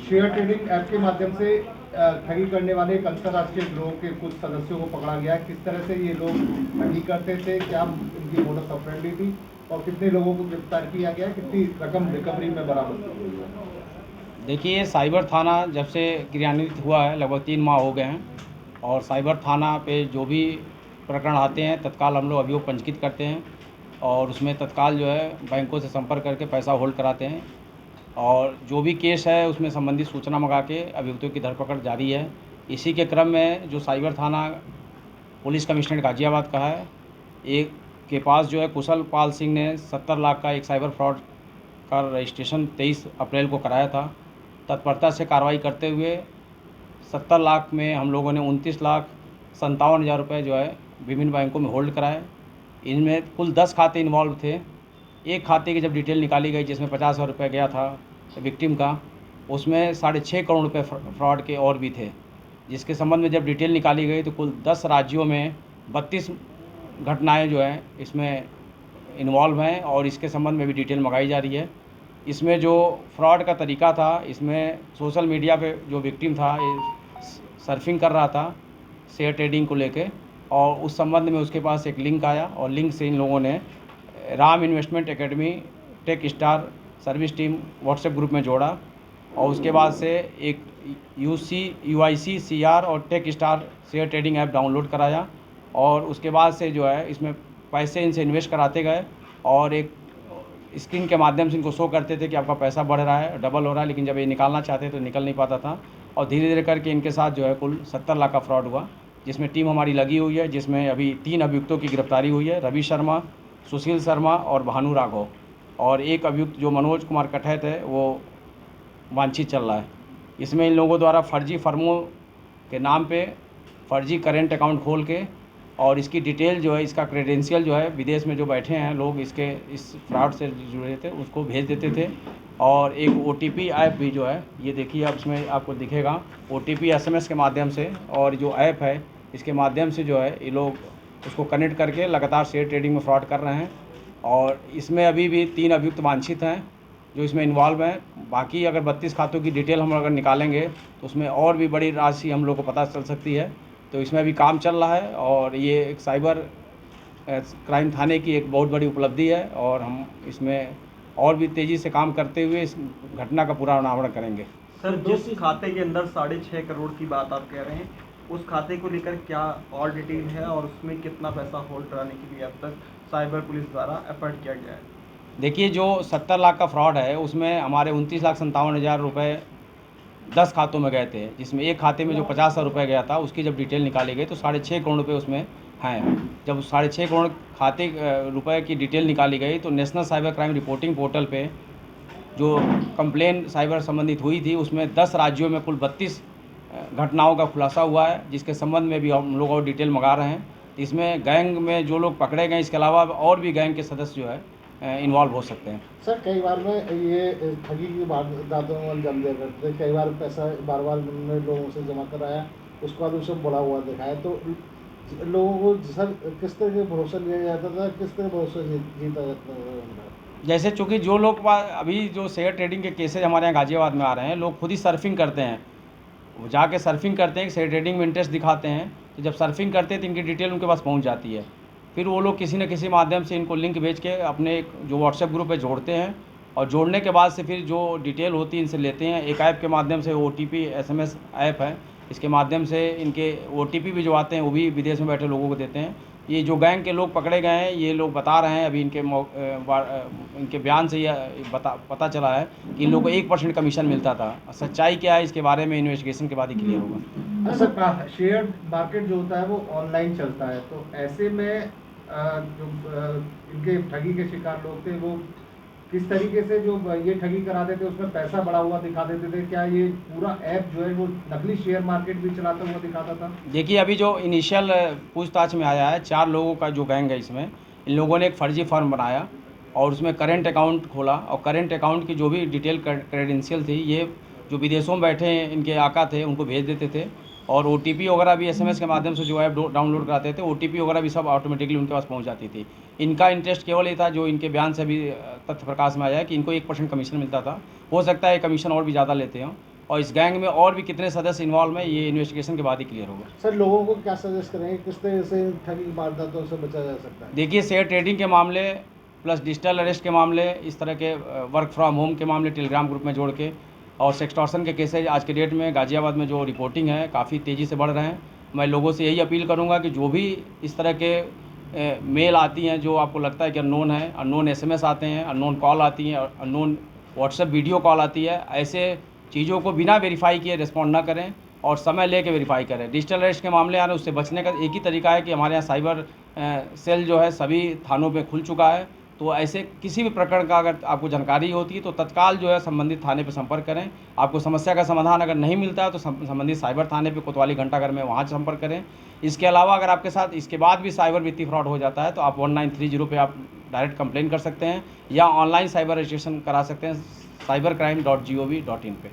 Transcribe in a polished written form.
Share trading app के माध्यम से ठगी करने वाले एक अंतर्राष्ट्रीय गिरोह के कुछ सदस्यों को पकड़ा गया है। किस तरह से ये लोग ठगी करते थे, क्या इनकी मोडस ऑपरेंडी थी और कितने लोगों को गिरफ्तार किया गया, कितनी रकम रिकवरी में बरामद की गई है? देखिए, साइबर थाना जब से क्रियान्वित हुआ है लगभग 3 माह हो गए हैं और साइबर थाना पे जो भी प्रकरण आते हैं तत्काल हम लोग अभियोग पंजीकृत करते हैं और उसमें तत्काल जो है बैंकों से संपर्क करके पैसा होल्ड कराते हैं और जो भी केस है उसमें संबंधित सूचना मंगा के अभियुक्तों की धरपकड़ जारी है। इसी के क्रम में जो साइबर थाना पुलिस कमिश्नरेट गाजियाबाद का है, एक के पास जो है कुशल पाल सिंह ने 70 लाख का एक साइबर फ्रॉड का रजिस्ट्रेशन 23 अप्रैल को कराया था। तत्परता से कार्रवाई करते हुए 70 लाख में हम लोगों ने 29,57,000 रुपये जो है विभिन्न बैंकों में होल्ड कराए। इनमें कुल 10 खाते इन्वॉल्व थे। एक खाते की जब डिटेल निकाली गई जिसमें 50,000 रुपये गया था विक्टिम का, उसमें 6.5 करोड़ रुपये फ्रॉड के और भी थे, जिसके संबंध में जब डिटेल निकाली गई तो कुल 10 राज्यों में 32 घटनाएं जो हैं इसमें इन्वॉल्व हैं और इसके संबंध में भी डिटेल मंगाई जा रही है। इसमें जो फ्रॉड का तरीका था, इसमें सोशल मीडिया पे जो विक्टिम था सर्फिंग कर रहा था शेयर ट्रेडिंग को लेके और उस संबंध में उसके पास एक लिंक आया और लिंक से इन लोगों ने Ram Investment Academy Tech Star Service Team WhatsApp group में जोड़ा और उसके बाद से एक UIC CR और Tech Star share trading app download कराया और उसके बाद से जो है इसमें पैसे इनसे इन्वेस्ट कराते गए और एक स्क्रीन के माध्यम से इनको शो करते थे कि आपका पैसा बढ़ रहा है, डबल हो रहा है, लेकिन जब ये निकालना चाहते तो निकल नहीं पाता था और धीरे धीरे करके इनके साथ जो है कुल 70 लाख का फ्रॉड हुआ, जिसमें टीम हमारी लगी हुई है, जिसमें अभी 3 अभियुक्तों की गिरफ्तारी हुई है, रवि शर्मा, सुशील शर्मा और भानु राघव, और एक अभियुक्त जो मनोज कुमार कठैत है वो वांछित चल रहा है। इसमें इन लोगों द्वारा फर्जी फर्मों के नाम पे फर्जी करेंट अकाउंट खोल के और इसकी डिटेल जो है, इसका क्रेडेंशियल जो है विदेश में जो बैठे हैं लोग इसके इस फ्रॉड से जुड़े थे उसको भेज देते थे और एक OTP ऐप भी जो है, ये देखिए अब इसमें आपको दिखेगा OTP SMS के माध्यम से, और जो ऐप है इसके माध्यम से जो है ये लोग उसको कनेक्ट करके लगातार शेयर ट्रेडिंग में फ्रॉड कर रहे हैं और इसमें अभी भी 3 अभियुक्त वांछित हैं जो इसमें इन्वॉल्व हैं। बाकी अगर 32 खातों की डिटेल हम अगर निकालेंगे तो उसमें और भी बड़ी राशि हम लोग को पता चल सकती है। तो इसमें अभी काम चल रहा है और ये एक साइबर क्राइम थाने की एक बहुत बड़ी उपलब्धि है और हम इसमें और भी तेज़ी से काम करते हुए इस घटना का पूरा अनावरण करेंगे। सर, जिस खाते के अंदर 6.5 करोड़ की बात आप कह रहे हैं, उस खाते को लेकर क्या और डिटेल है और उसमें कितना पैसा होल्ड कराने के लिए अब तक साइबर पुलिस द्वारा एफर्ट किया गया है? देखिए, जो 70 लाख का फ्रॉड है उसमें हमारे 29,57,000 रुपये 10 खातों में गए थे, जिसमें एक खाते में जो 50,000 रुपये गया था उसकी जब डिटेल निकाली गई तो 6.5 करोड़ रुपये उसमें हैं। जब 6.5 करोड़ खाते रुपए की डिटेल निकाली गई तो national cyber crime reporting portal पे जो कंप्लेन साइबर संबंधित हुई थी उसमें 10 राज्यों में कुल 32 घटनाओं का खुलासा हुआ है, जिसके संबंध में भी हम लोग और डिटेल मंगा रहे हैं। इसमें गैंग में जो लोग पकड़े गए, इसके अलावा और भी गैंग के सदस्य जो है इन्वॉल्व हो सकते हैं। सर, कई बार में ये ठगी की वारदातों में अंजाम दिया करते थे, कई बार पैसा बार बार उन्होंने लोगों से जमा कराया, उसके बाद उसे बढ़ा हुआ दिखाया, तो लोगों को सर किस तरह के भरोसा लिया जाता था, किस तरह भरोसा जीता जाता था? जैसे चूँकि जो लोग अभी जो शेयर ट्रेडिंग के केसेज हमारे यहाँ गाजियाबाद में आ रहे हैं, लोग खुद ही सर्फिंग करते हैं, वो जाके सर्फिंग करते हैं, शेयर ट्रेडिंग में इंटरेस्ट दिखाते हैं, तो जब सर्फिंग करते हैं तो इनकी डिटेल उनके पास पहुँच जाती है। फिर वो लोग किसी न किसी माध्यम से इनको लिंक भेज के अपने एक जो व्हाट्सएप ग्रुप पे जोड़ते हैं और जोड़ने के बाद से फिर जो डिटेल होती है इनसे लेते हैं। एक ऐप के माध्यम से OTP SMS ऐप है, इसके माध्यम से इनके OTP भी जो आते हैं वो भी विदेश में बैठे लोगों को देते हैं। ये जो गैंग के लोग पकड़े गए हैं ये लोग बता रहे हैं, अभी इनके बयान से ये पता चला है कि इन लोगों को 1% कमीशन मिलता था। सच्चाई क्या है इसके बारे में इन्वेस्टिगेशन के बाद ही क्लियर होगा। सर, शेयर मार्केट जो होता है वो ऑनलाइन चलता है, तो ऐसे में जो इनके ठगी के शिकार लोग थे वो किस तरीके से जो ये ठगी कराते थे उसमें पैसा बढ़ा हुआ दिखा देते थे? क्या ये पूरा ऐप जो है वो नकली शेयर मार्केट भी चलाता हुआ दिखाता था? देखिए, अभी जो इनिशियल पूछताछ में आया है 4 लोगों का जो गैंग है, इसमें इन लोगों ने एक फर्जी फर्म बनाया और उसमें करेंट अकाउंट खोला और करेंट अकाउंट की जो भी डिटेल क्रेडेंशियल थी ये जो विदेशों में बैठे इनके आका थे उनको भेज देते थे और OTP वगैरह भी SMS के माध्यम से जो ऐप डाउनलोड कराते थे, OTP वगैरह भी सब ऑटोमेटिकली उनके पास पहुंच जाती थी। इनका इंटरेस्ट केवल ये था, जो इनके बयान से भी तथ्य प्रकाश में आया है, कि इनको 1% कमीशन मिलता था। हो सकता है कमीशन और भी ज़्यादा लेते हों, और इस गैंग में और भी कितने सदस्य इन्वॉल्व हैं ये इन्वेस्टिगेशन के बाद ही क्लियर होगा। सर, लोगों को क्या सजेस्ट करेंगे, किस तरह से इन ठगी वारदातों से बचा जा सकता है? देखिए, शेयर ट्रेडिंग के मामले प्लस डिजिटल अरेस्ट के मामले, इस तरह के वर्क फ्रॉम होम के मामले टेलीग्राम ग्रुप में जोड़ के, और सेक्सटॉर्शन के केसेज आज के डेट में गाज़ियाबाद में जो रिपोर्टिंग है काफ़ी तेज़ी से बढ़ रहे हैं। मैं लोगों से यही अपील करूंगा कि जो भी इस तरह के मेल आती हैं जो आपको लगता है कि अननोन है, अननोन एसएमएस आते हैं, अननोन कॉल आती हैं, अननोन व्हाट्सएप वीडियो कॉल आती है, ऐसे चीज़ों को बिना वेरीफाई किए रिस्पॉन्ड ना करें और समय लेके वेरीफाई करें। डिजिटल अरेस्ट के मामले आ रहे हैं, उससे बचने का एक ही तरीका है कि हमारे यहाँ साइबर सेल जो है सभी थानों पे खुल चुका है। तो ऐसे किसी भी प्रकरण का अगर आपको जानकारी होती है तो तत्काल जो है संबंधित थाने पे संपर्क करें। आपको समस्या का समाधान अगर नहीं मिलता है तो संबंधित साइबर थाने पे कोतवाली घंटाघर में वहाँ संपर्क करें। इसके अलावा अगर आपके साथ इसके बाद भी साइबर वित्तीय फ्रॉड हो जाता है तो आप 1930 पे आप डायरेक्ट कंप्लेन कर सकते हैं या ऑनलाइन साइबर रजिस्ट्रेशन करा सकते हैं cybercrime.gov.in पे।